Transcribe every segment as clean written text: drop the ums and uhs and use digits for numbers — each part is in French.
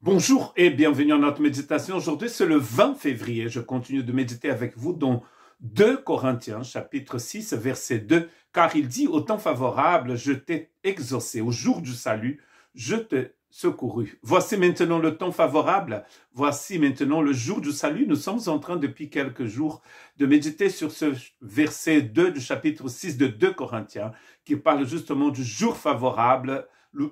Bonjour et bienvenue à notre méditation. Aujourd'hui, c'est le 20 février. Je continue de méditer avec vous dans 2 Corinthiens, chapitre 6, verset 2. Car il dit, au temps favorable, je t'ai exaucé. Au jour du salut, je t'ai secouru. Voici maintenant le temps favorable. Voici maintenant le jour du salut. Nous sommes en train, depuis quelques jours, de méditer sur ce verset 2 du chapitre 6 de 2 Corinthiens, qui parle justement du jour favorable,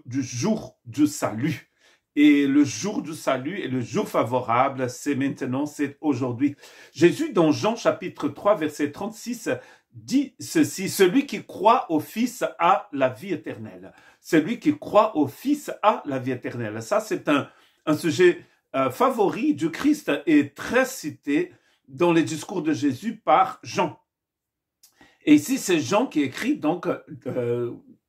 du jour du salut. Et le jour du salut et le jour favorable, c'est maintenant, c'est aujourd'hui. Jésus, dans Jean chapitre 3, verset 36, dit ceci, « Celui qui croit au Fils a la vie éternelle. » Celui qui croit au Fils a la vie éternelle. Ça, c'est un sujet favori du Christ et très cité dans les discours de Jésus par Jean. Et ici, c'est Jean qui écrit donc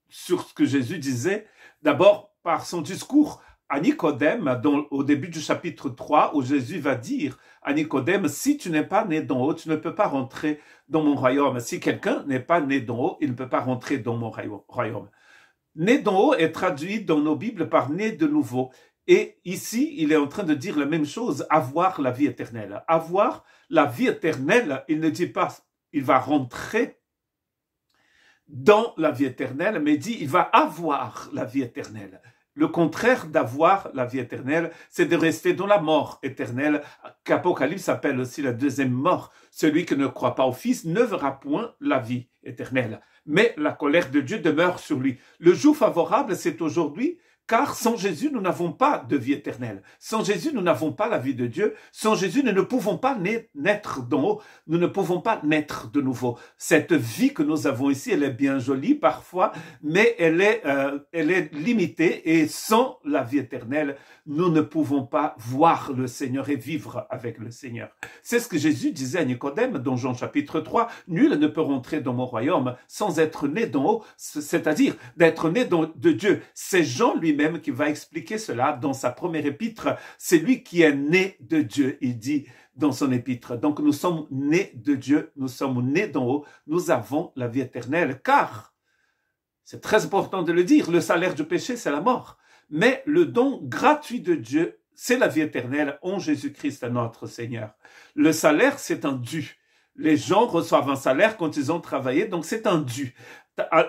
sur ce que Jésus disait, d'abord par son discours à Nicodème, au début du chapitre 3, où Jésus va dire à Nicodème, si tu n'es pas né d'en haut, tu ne peux pas rentrer dans mon royaume. Si quelqu'un n'est pas né d'en haut, il ne peut pas rentrer dans mon royaume. Né d'en haut est traduit dans nos Bibles par né de nouveau. Et ici, il est en train de dire la même chose, avoir la vie éternelle. Avoir la vie éternelle, il ne dit pas, il va rentrer dans la vie éternelle, mais il dit, il va avoir la vie éternelle. Le contraire d'avoir la vie éternelle, c'est de rester dans la mort éternelle, qu'Apocalypse appelle aussi la deuxième mort. Celui qui ne croit pas au Fils ne verra point la vie éternelle. Mais la colère de Dieu demeure sur lui. Le jour favorable, c'est aujourd'hui, car sans Jésus, nous n'avons pas de vie éternelle. Sans Jésus, nous n'avons pas la vie de Dieu. Sans Jésus, nous ne pouvons pas naître d'en haut. Nous ne pouvons pas naître de nouveau. Cette vie que nous avons ici, elle est bien jolie parfois, mais elle est limitée. Et sans la vie éternelle, nous ne pouvons pas voir le Seigneur et vivre avec le Seigneur. C'est ce que Jésus disait à Nicodème dans Jean chapitre 3. Nul ne peut rentrer dans mon royaume sans être né d'en haut, c'est-à-dire d'être né de Dieu. C'est Jean lui-même qui va expliquer cela dans sa première épître. C'est lui qui est né de Dieu, il dit dans son épître. Donc nous sommes nés de Dieu, nous sommes nés d'en haut, nous avons la vie éternelle, car, c'est très important de le dire, le salaire du péché, c'est la mort. Mais le don gratuit de Dieu, c'est la vie éternelle en Jésus-Christ, notre Seigneur. Le salaire, c'est un dû. Les gens reçoivent un salaire quand ils ont travaillé, donc c'est un dû.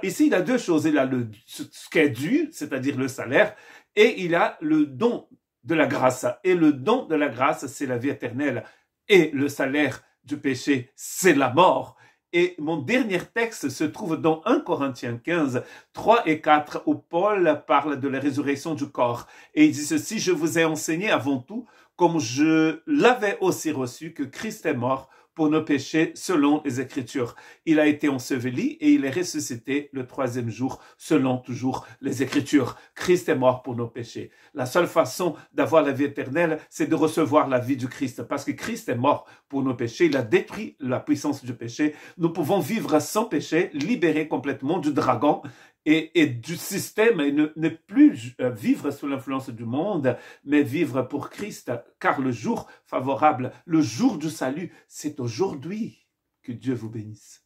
Ici, il a deux choses. Il a ce qui est dû, c'est-à-dire le salaire, et il a le don de la grâce. Et le don de la grâce, c'est la vie éternelle. Et le salaire du péché, c'est la mort. Et mon dernier texte se trouve dans 1 Corinthiens 15, 3 et 4, où Paul parle de la résurrection du corps. Et il dit ceci, « Je vous ai enseigné avant tout, comme je l'avais aussi reçu, que Christ est mort pour nos péchés selon les Écritures. Il a été enseveli et il est ressuscité le 3e jour selon toujours les Écritures. Christ est mort pour nos péchés. La seule façon d'avoir la vie éternelle, c'est de recevoir la vie du Christ. Parce que Christ est mort pour nos péchés. Il a détruit la puissance du péché. Nous pouvons vivre sans péché, libérés complètement du dragon et du système, et ne plus vivre sous l'influence du monde, mais vivre pour Christ, car le jour favorable, le jour du salut, c'est aujourd'hui. Que Dieu vous bénisse.